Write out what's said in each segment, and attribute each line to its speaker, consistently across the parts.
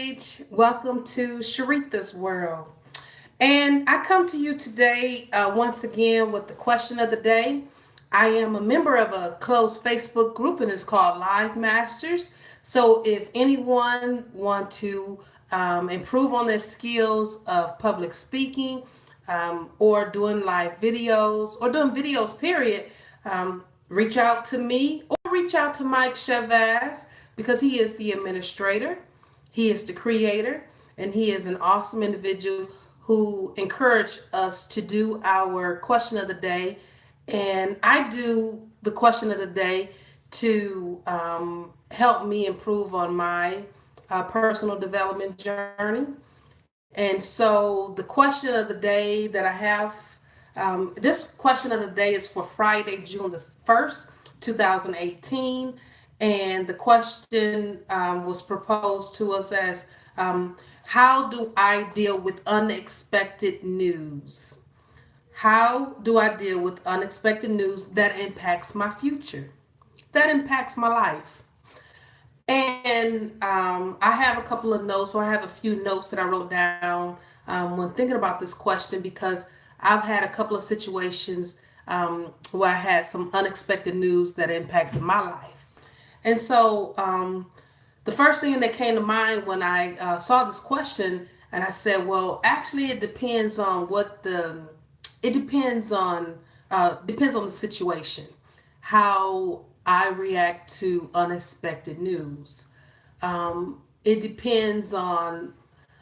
Speaker 1: stage. Welcome to Sharitha's World. And I come to you today once again with the question of the day. I am a member of a closed Facebook group and it's called Live Masters. So if anyone want to improve on their skills of public speaking or doing live videos or doing videos, period, reach out to me or reach out to Mike Chavez because he is the administrator, he is the creator, and he is an awesome individual who encouraged us to do our question of the day. And I do the question of the day to help me improve on my personal development journey. And so the question of the day that I have, this question of the day is for Friday, June the 1st, 2018. And the question was proposed to us as how do I deal with unexpected news? How do I deal with unexpected news that impacts my future, that impacts my life? And I have a couple of notes, or I have a few notes that I wrote down when thinking about this question because I've had a couple of situations where I had some unexpected news that impacted my life. And so the first thing that came to mind when I saw this question, and I said, well, actually, it depends on it depends on the situation, how I react to unexpected news. It depends on,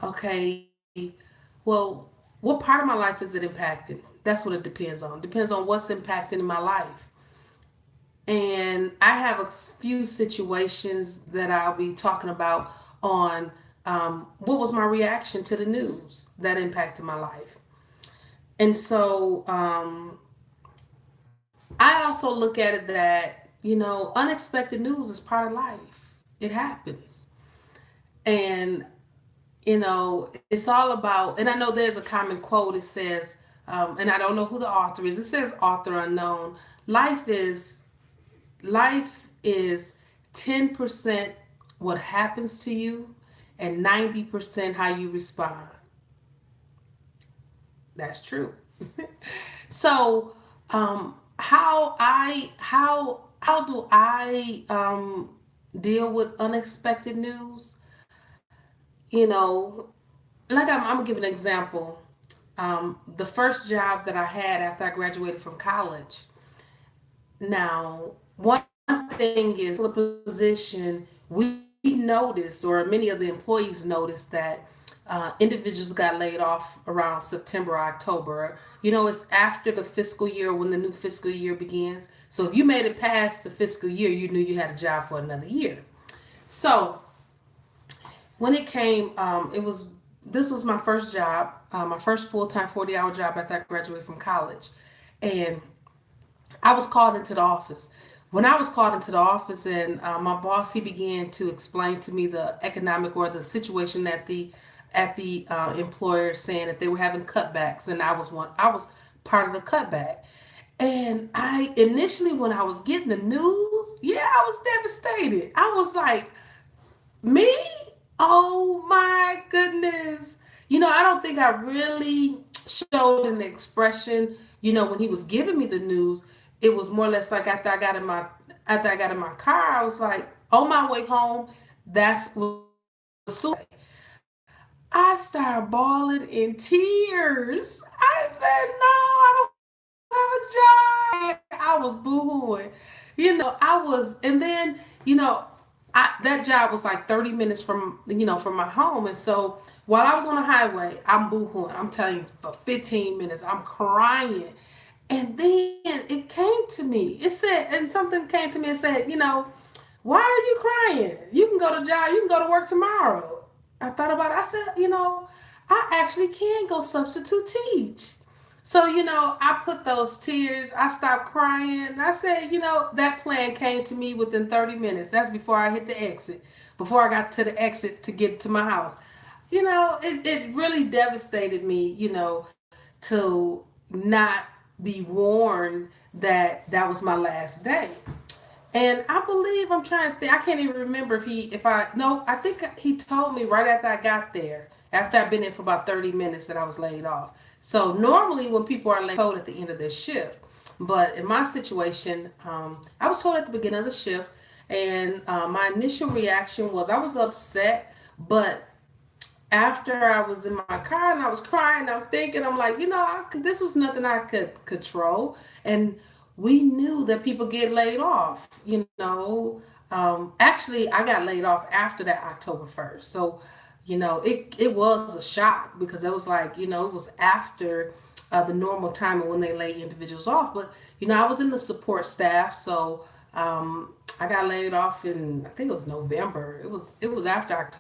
Speaker 1: okay, well, what part of my life is it impacting? That's what it depends on. Depends on what's impacting in my life. And I have a few situations that I'll be talking about on what was my reaction to the news that impacted my life. And so I also look at it that, unexpected news is part of life. It happens. And, it's all about, and I know there's a common quote. It says, and I don't know who the author is. It says author unknown. Life is 10% what happens to you and 90% how you respond. That's true. So, how do I deal with unexpected news? You know, like I'm gonna give an example. The first job that I had after I graduated from college. Now, one thing is a position we noticed, or many of the employees noticed that individuals got laid off around September, October. It's after the fiscal year when the new fiscal year begins. So if you made it past the fiscal year, you knew you had a job for another year. So when it came, this was my first job, my first full time 40-hour job after I graduated from college, and I was called into the office. When I was called into the office, and my boss, he began to explain to me the economic or the situation at the employer, saying that they were having cutbacks, and I was part of the cutback. And I initially, when I was getting the news, yeah, I was devastated. I was like, me? Oh my goodness. I don't think I really showed an expression, when he was giving me the news. It was more or less like after I got in my car, I was like, on my way home, that's was I started bawling in tears. I said, no, I don't have a job. I was boohooing. I was, and then, that job was like 30 minutes from my home. And so while I was on the highway, I'm boohooing. I'm telling you, for 15 minutes, I'm crying. And then it came to me. It said, and something came to me and said, why are you crying? You can go to job, you can go to work tomorrow. I thought about it. I said, I actually can go substitute teach. So, I put those tears, I stopped crying. I said, that plan came to me within 30 minutes. That's before I hit the exit, before I got to the exit to get to my house. It really devastated me, to not be warned that that was my last day. And I believe I'm trying to think. I can't even remember if I no. I think he told me right after I got there, after I've been there for about 30 minutes, that I was laid off. So normally when people are laid, told at the end of their shift, but in my situation, I was told at the beginning of the shift, and my initial reaction was I was upset, but after I was in my car and I was crying, I'm thinking, I'm like, this was nothing I could control. And we knew that people get laid off, Actually, I got laid off after that October 1st. So, it was a shock because it was like, it was after the normal time and when they lay individuals off. But, I was in the support staff. So, I got laid off in, I think it was November. It was after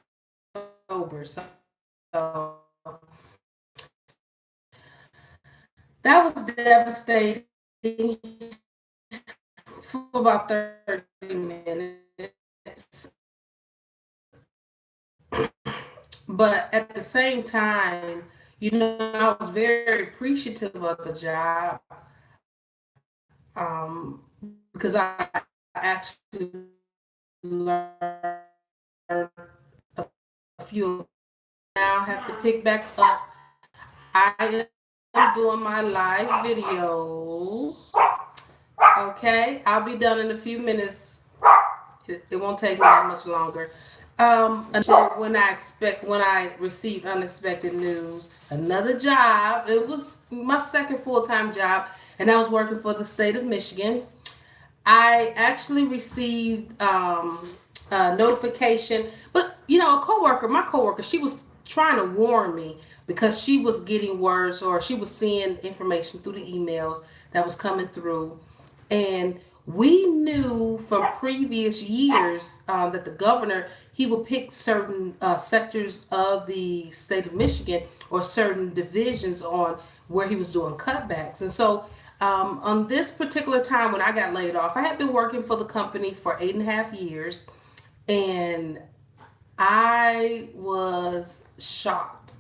Speaker 1: October. So that was devastating for about 30 minutes. But at the same time, I was very appreciative of the job, because I actually learned a few. Now have to pick back up. I am doing my live video. Okay, I'll be done in a few minutes. It won't take me that much longer. When I received unexpected news, another job. It was my second full-time job, and I was working for the state of Michigan. I actually received a notification, but my coworker, she was trying to warn me because she was getting worse, or she was seeing information through the emails that was coming through, and we knew from previous years that the governor, he would pick certain sectors of the state of Michigan or certain divisions on where he was doing cutbacks. And so on this particular time when I got laid off, I had been working for the company for 8.5 years, and I was shocked.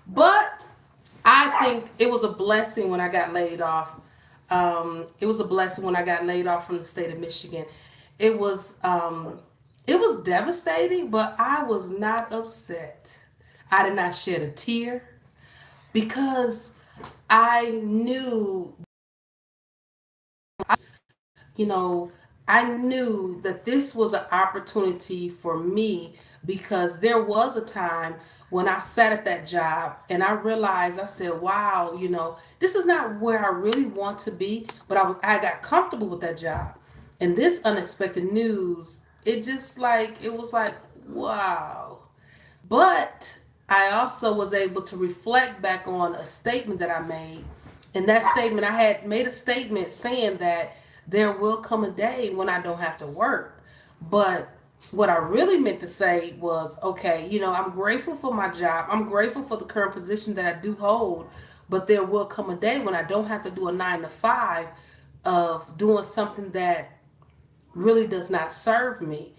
Speaker 1: But I think it was a blessing when I got laid off. It was a blessing when I got laid off from the state of Michigan. It was it was devastating, but I was not upset. I did not shed a tear because I knew, you know, I knew that this was an opportunity for me, because there was a time when I sat at that job and I realized, I said, wow, this is not where I really want to be, but I got comfortable with that job. And this unexpected news, it was like, wow. But I also was able to reflect back on a statement that I made. In that statement, I had made a statement saying that there will come a day when I don't have to work. But what I really meant to say was, okay, I'm grateful for my job. I'm grateful for the current position that I do hold. But there will come a day when I don't have to do a 9 to 5 of doing something that really does not serve me.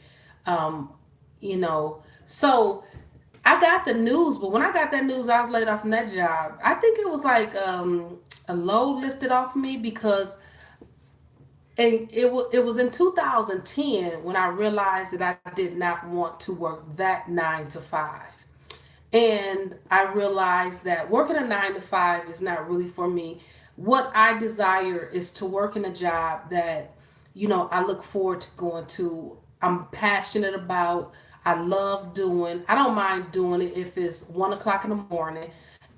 Speaker 1: Um, so I got the news, but when I got that news, I was laid off from that job. I think it was like a load lifted off me, because it was in 2010 when I realized that I did not want to work that 9 to 5. And I realized that working a 9 to 5 is not really for me. What I desire is to work in a job that, I look forward to going to. I'm passionate about. I love doing. I don't mind doing it if it's 1 o'clock in the morning.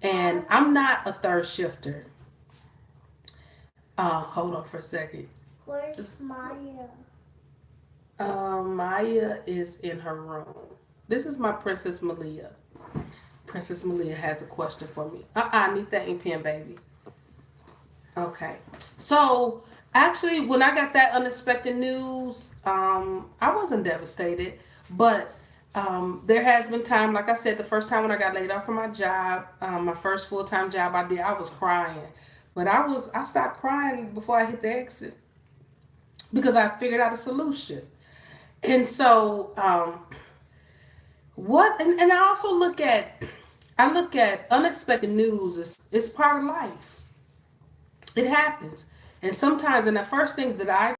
Speaker 1: And I'm not a third shifter. Hold on for a second.
Speaker 2: Where's Maya?
Speaker 1: Maya is in her room. This is my Princess Malia. Princess Malia has a question for me. I need that ink pen, baby. Okay. So actually, when I got that unexpected news, I wasn't devastated, but there has been time, like I said, the first time when I got laid off from my job, my first full time job I was crying, but I stopped crying before I hit the exit because I figured out a solution. And so, and I also look at unexpected news as it's part of life. It happens. And sometimes, and the first thing that I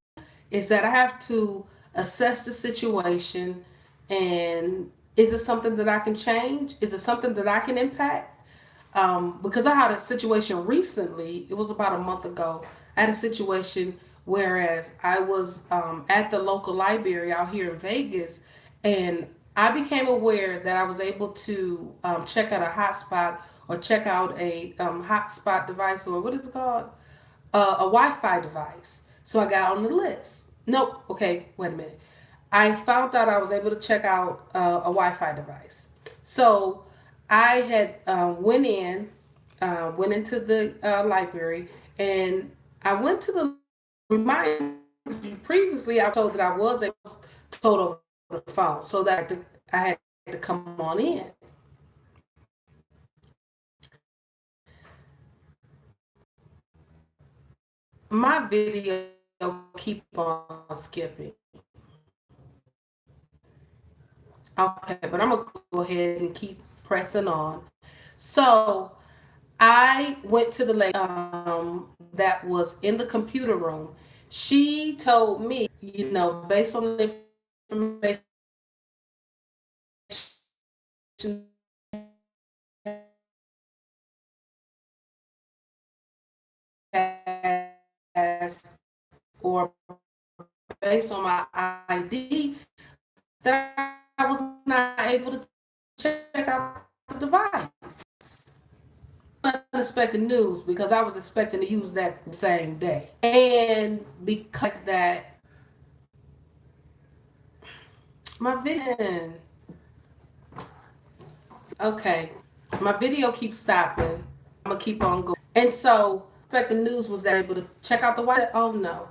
Speaker 1: is that I have to assess the situation, and is it something that I can change? Is it something that I can impact? Because I had a situation recently, it was about a month ago. I had a situation whereas I was at the local library out here in Vegas, and I became aware that I was able to check out a hotspot or check out a hotspot device, or what is it called? A Wi-Fi device. So I got on the list. Nope. Okay, wait a minute. I found out I was able to check out a Wi-Fi device. So I had went into the library, and I went to the remind you previously I was told that I was told over the phone, so that I had to come on in. My video keep on skipping. Okay, but I'm gonna go ahead and keep pressing on. So I went to the lady that was in the computer room. She told me, based on the information has, or based on my ID, that I was not able to check out the device. Unexpected news because I was expecting to use that same day. And because that, my video, okay, my video keeps stopping. I'm gonna keep on going. And so, expected news was that able to check out the white. Oh no,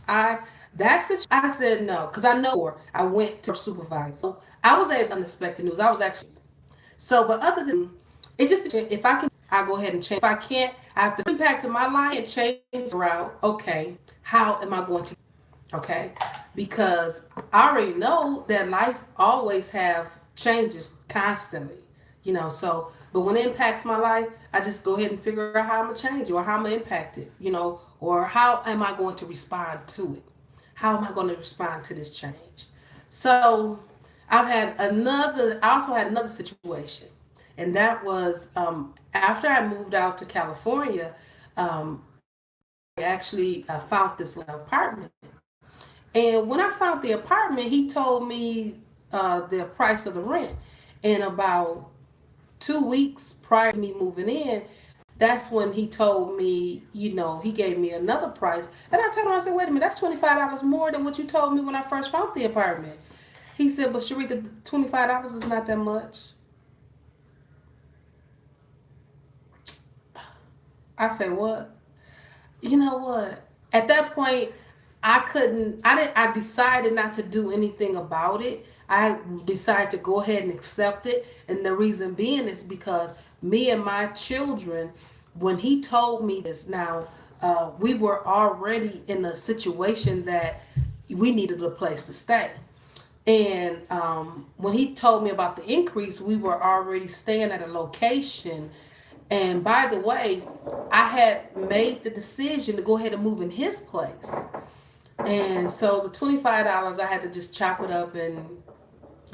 Speaker 1: I that's it. I said no because I know I went to supervise. So I was able to unexpected news. I was actually so, but other than it, just if I can, I go ahead and change. If I can't, I have to impact in my life and change the route. Okay, how am I going to? Okay, because I already know that life always have changes constantly. So but when it impacts my life, I just go ahead and figure out how I'm gonna change it or how I'm gonna impact it. Or how am I going to respond to it? How am I going to respond to this change? So I also had another situation, and that was after I moved out to California. I actually found this apartment, and when I found the apartment, he told me the price of the rent. And about 2 weeks prior to me moving in, that's when he told me, he gave me another price. And I told him, I said, wait a minute, that's $25 more than what you told me when I first found the apartment. He said, but Sharika, $25 is not that much. I said, what? You know what? At that point, I decided not to do anything about it. I decided to go ahead and accept it. And the reason being is because me and my children, when he told me this, now, we were already in a situation that we needed a place to stay. And when he told me about the increase, we were already staying at a location. And by the way, I had made the decision to go ahead and move in his place. And so the $25, I had to just chop it up and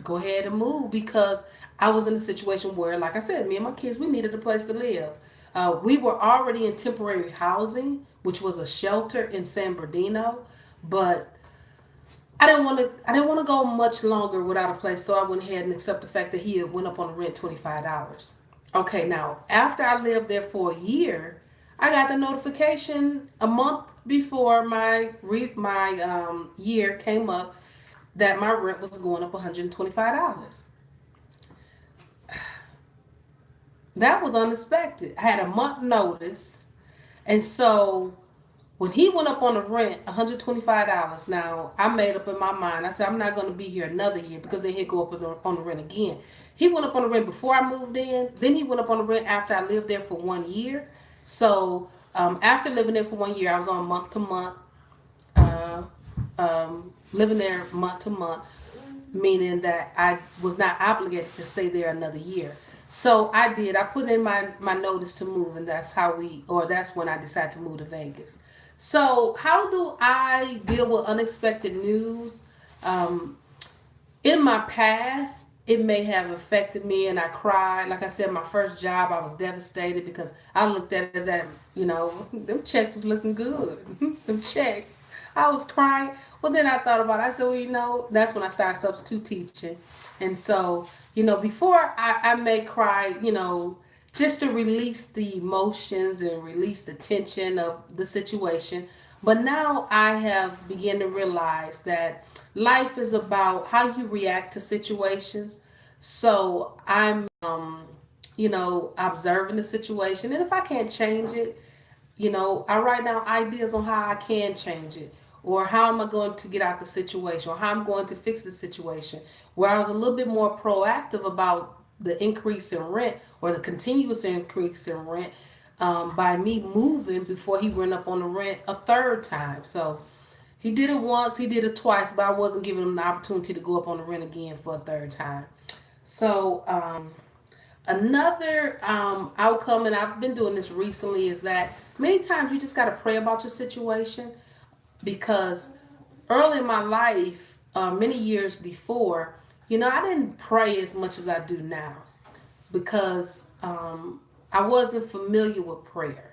Speaker 1: go ahead and move because I was in a situation where, like I said, me and my kids, we needed a place to live. We were already in temporary housing, which was a shelter in San Bernardino, but I didn't want to go much longer without a place, so I went ahead and accepted the fact that he had went up on the rent $25. Okay, now after I lived there for a year, I got the notification a month before my year came up that my rent was going up $125. That was unexpected. I had a month notice, and so when he went up on the rent, $125. Now I made up in my mind. I said I'm not going to be here another year because then he'd go up on the rent again. He went up on the rent before I moved in. Then he went up on the rent after I lived there for 1 year. So after living there for 1 year, I was on month to month, living there month to month, meaning that I was not obligated to stay there another year. So I did. I put in my notice to move, and that's when I decided to move to Vegas. So how do I deal with unexpected news? Um, in my past, it may have affected me and I cried. Like I said, my first job, I was devastated because I looked at it that, them checks was looking good. Them checks. I was crying. Well, then I thought about it. I said, well, that's when I started substitute teaching. And so, before I may cry, just to release the emotions and release the tension of the situation. But now I have begun to realize that life is about how you react to situations. So I'm, observing the situation. And if I can't change it, I write down ideas on how I can change it, or how am I going to get out the situation, or how I'm going to fix the situation. Where I was a little bit more proactive about the increase in rent or the continuous increase in rent, by me moving before he went up on the rent a third time. So he did it once, he did it twice, but I wasn't giving him the opportunity to go up on the rent again for a third time. So, another outcome, and I've been doing this recently, is that many times you just got to pray about your situation, because early in my life, many years before, I didn't pray as much as I do now, because I wasn't familiar with prayer.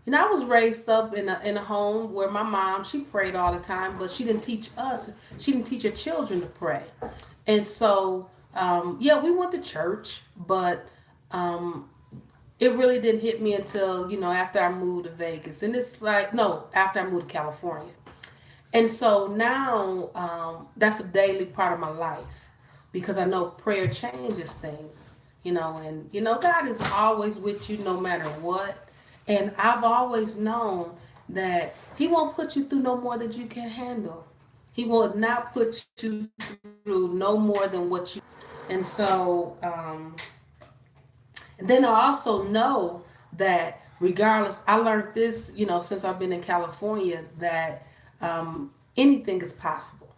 Speaker 1: I was raised up in a home where my mom, she prayed all the time, but she didn't teach us. She didn't teach her children to pray. And so, yeah, we went to church, but um, it really didn't hit me until after I moved to Vegas, and it's like no, after I moved to California. And so now, that's a daily part of my life, because I know prayer changes things, and God is always with you no matter what. And I've always known that He won't put you through no more than you can handle. He will not put you through no more than what you. And so, and then I also know that regardless, I learned this, since I've been in California, that anything is possible.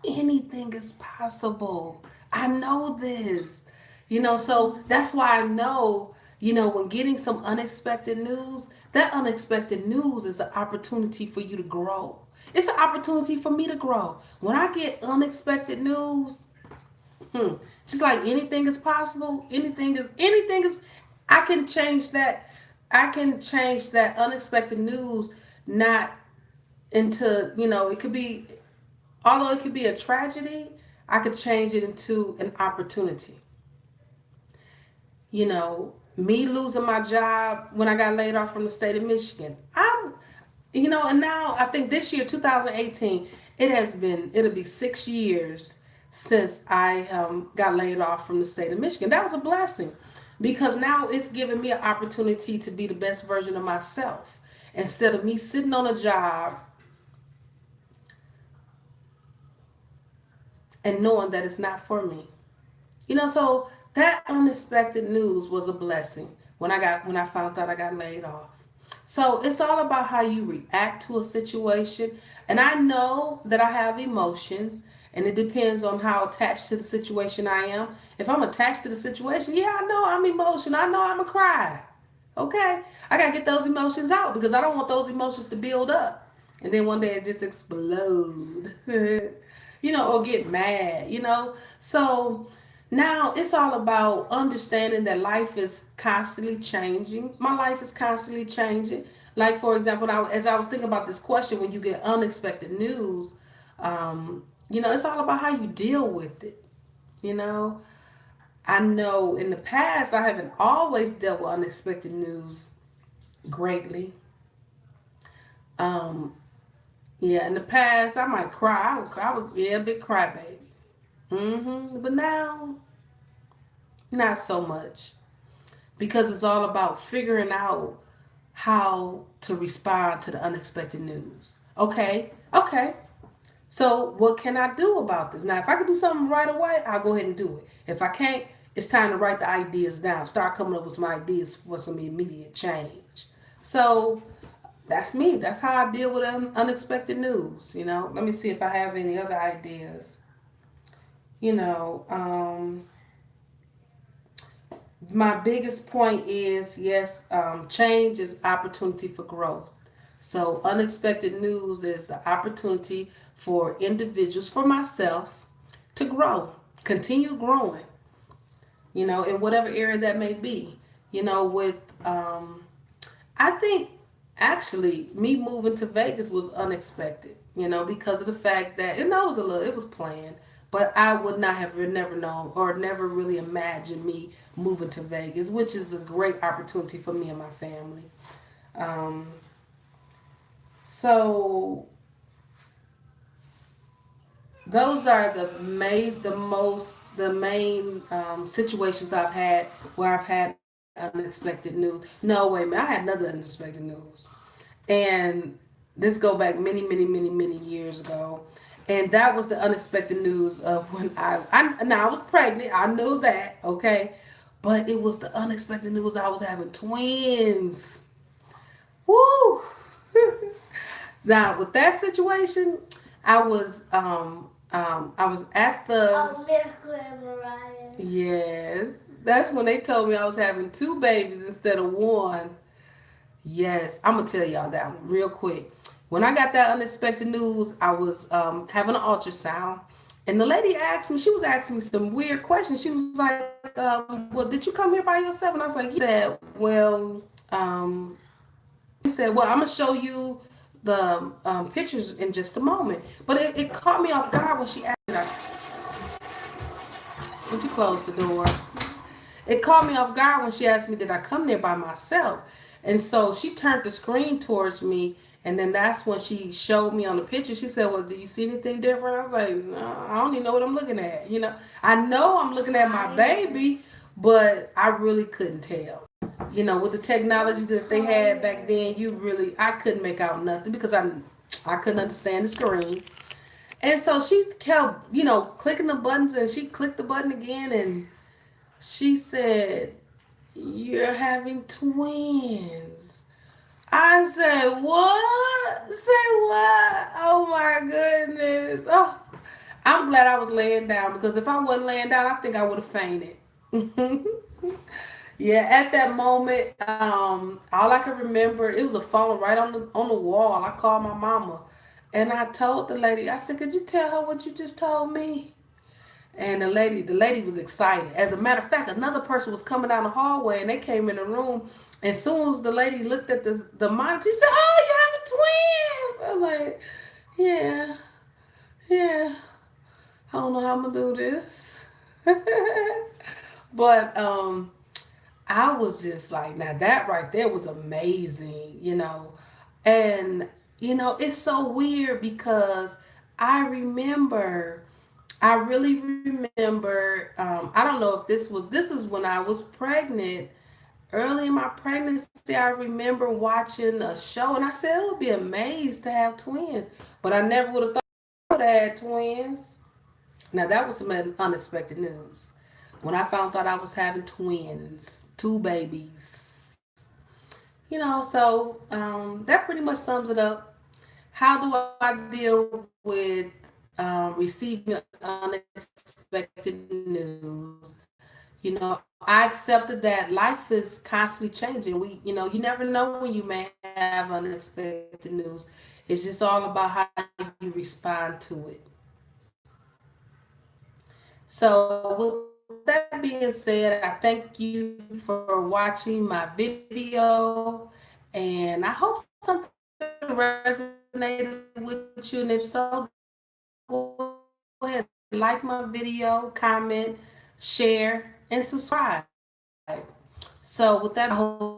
Speaker 1: Anything is possible. I know this. So that's why I know, when getting some unexpected news, that unexpected news is an opportunity for you to grow. It's an opportunity for me to grow. When I get unexpected news, just like anything is possible, anything is I can change that. I can change that unexpected news, not into, it could be, although it could be a tragedy, I could change it into an opportunity. Me losing my job when I got laid off from the state of Michigan. And now I think this year, 2018, it'll be 6 years since I got laid off from the state of Michigan. That was a blessing, because now it's giving me an opportunity to be the best version of myself. Instead of me sitting on a job and knowing that it's not for me. So that unexpected news was a blessing when I found out I got laid off. So it's all about how you react to a situation. And I know that I have emotions, and it depends on how attached to the situation I am. If I'm attached to the situation, yeah, I know I'm emotional. I know I'm a cry. Okay? I got to get those emotions out, because I don't want those emotions to build up. And then one day it just explode. Or get mad. So now it's all about understanding that life is constantly changing. My life is constantly changing. Like, for example, as I was thinking about this question, when you get unexpected news, it's all about how you deal with it. You know, I know in the past I haven't always dealt with unexpected news greatly. Um, yeah, in the past I might cry. I was yeah, a big crybaby. But now, not so much, because it's all about figuring out how to respond to the unexpected news. Okay. So what can I do about this? Now, if I can do something right away, I'll go ahead and do it. If I can't, it's time to write the ideas down. Start coming up with some ideas for some immediate change. So that's me. That's how I deal with unexpected news. Let me see if I have any other ideas. You know, my biggest point is yes, change is opportunity for growth. So unexpected news is an opportunity for individuals, for myself, to grow, continue growing, in whatever area that may be. With I think actually me moving to Vegas was unexpected, because of the fact that it was planned, but I would not have never known or never really imagined me moving to Vegas, which is a great opportunity for me and my family. Um, so those are the main situations I've had where I've had unexpected news. No, wait a minute, I had another unexpected news, and this go back many, many, many, many years ago, and that was the unexpected news of when I was pregnant. I knew that, okay, but it was the unexpected news I was having twins. Woo! Now with that situation, I was at the
Speaker 2: Mariah.
Speaker 1: yes. That's when they told me I was having two babies instead of one. Yes, I'm gonna tell y'all that one real quick. When I got that unexpected news, I was having an ultrasound, and the lady asked me. She was asking me some weird questions. She was like, "Well, did you come here by yourself?" And I was like, "Yeah." She said, "Well, I'm gonna show you the pictures in just a moment." But it caught me off guard when she asked me. Would you close the door? It caught me off guard when she asked me, "Did I come there by myself?" And so she turned the screen towards me, and then that's when she showed me on the picture. She said, "Well, do you see anything different?" I was like, "No, I don't even know what I'm looking at." I know I'm looking at my baby, but I really couldn't tell. With the technology that they had back then, I couldn't make out nothing because I couldn't understand the screen. And so she kept, clicking the buttons, and she clicked the button again, and she said, "You're having twins." I said, "What?" Say what? Oh my goodness. Oh, I'm glad I was laying down, because if I wasn't laying down, I think I would have fainted. Yeah, at that moment, all I can remember, it was a phone right on the wall. I called my mama, and I told the lady, I said, "Could you tell her what you just told me?" And the lady was excited. As a matter of fact, another person was coming down the hallway, and they came in the room. As soon as the lady looked at the monitor, she said, "Oh, you having twins?" I was like, "Yeah, yeah. I don't know how I'm gonna do this." But I was just like, now that right there was amazing. And it's so weird because I remember, I really remember, I don't know if this is when I was pregnant. Early in my pregnancy, I remember watching a show, and I said it would be amazed to have twins, but I never would have thought I would have had twins. Now that was some unexpected news. When I found out I was having twins, two babies. So that pretty much sums it up. How do I deal with receiving unexpected news? I accepted that life is constantly changing. You never know when you may have unexpected news. It's just all about how you respond to it. So, with that being said, I thank you for watching my video, and I hope something resonated with you. And if so, go ahead and like my video, comment, share, and subscribe. So, with that, I hope you have a wonderful day.